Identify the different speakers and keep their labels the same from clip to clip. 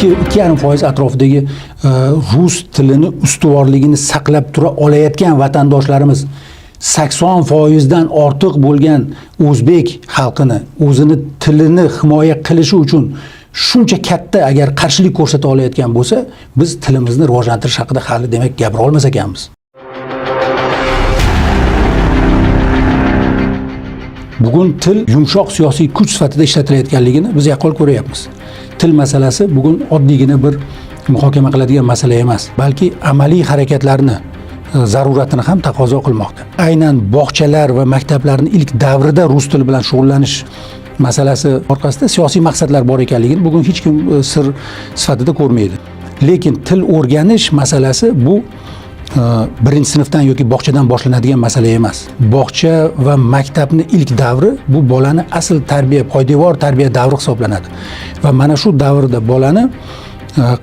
Speaker 1: 2,5% atrofidagi rus tilini ustuvorligini saqlab tura olayotgan vatandoshlarimiz 80%dan ortiq bo'lgan o'zbek xalqini o'zini tilini himoya qilishi uchun shuncha katta agar qarshilik ko'rsata olayotgan bo'lsa, biz tilimizni rivojlantirish haqida hali demak gapira olmas ekanmiz. Bugun til yumshoq siyosiy kuch sifatida ishlatilayotganligini biz yaqqol ko'ryapmiz. Til masalasi bugun oddiygina bir muhokama qiladigan masala emas, balki amaliy harakatlarni zaruratini ham taqozo qilmoqda. Aynan bog'chalar va maktablarning ilk davrida rus tili bilan shug'ullanish masalasi orqasida siyosiy maqsadlar bor ekanligini bugun hech kim sir sifatida ko'rmaydi. Lekin til o'rganish masalasi bu birinchi sinfdan yoki bog'chadan boshlanadigan masala emas. Bog'cha va maktabni ilk davri bu bolani asl tarbiya, poydevor tarbiya davri hisoblanadi. Va mana shu davrda bolani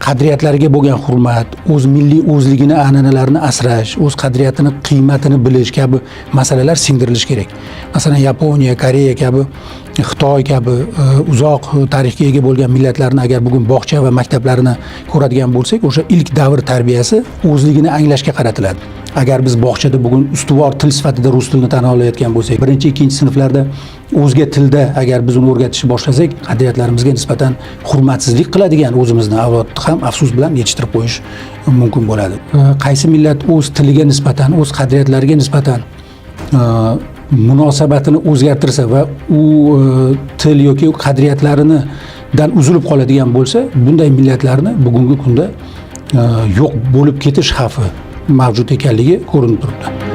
Speaker 1: qadriyatlariga bo'lgan hurmat, o'z milliy o'zligini, an'analarini asrash, o'z qadriyatini, qiymatini bilish kabi masalalar singdirilishi kerak. Masalan, Yaponiya, Koreya kabi, Xitoy kabi uzoq tarixga ega bo'lgan millatlarni agar bugun bog'cha va maktablarini ko'radigan bo'lsak, o'sha ilk davr tarbiyasi o'zligini anglashga qaratiladi. Agar biz bog'chada bugun ustuvor til sifatida rus tilini tan olayotgan bo'lsak, birinchi, ikkinchi sinflarda o'zga tilda agar biz uni o'rgatishni boshlasak, qadriyatlarimizga nisbatan hurmatsizlik qiladigan o'zimizni avlodni ham afsus bilan yetishtirib qo'yish mumkin bo'ladi. Qaysi millat o'z tiliga nisbatan, o'z qadriyatlariga nisbatan munosabatini o'zgartirsa va u til yoki qadriyatlarini dan uzilib qoladigan bo'lsa, bunday millatlarni bugungi kunda yo'q bo'lib ketish xavfi mavjud ekanligi ko'rinib turibdi.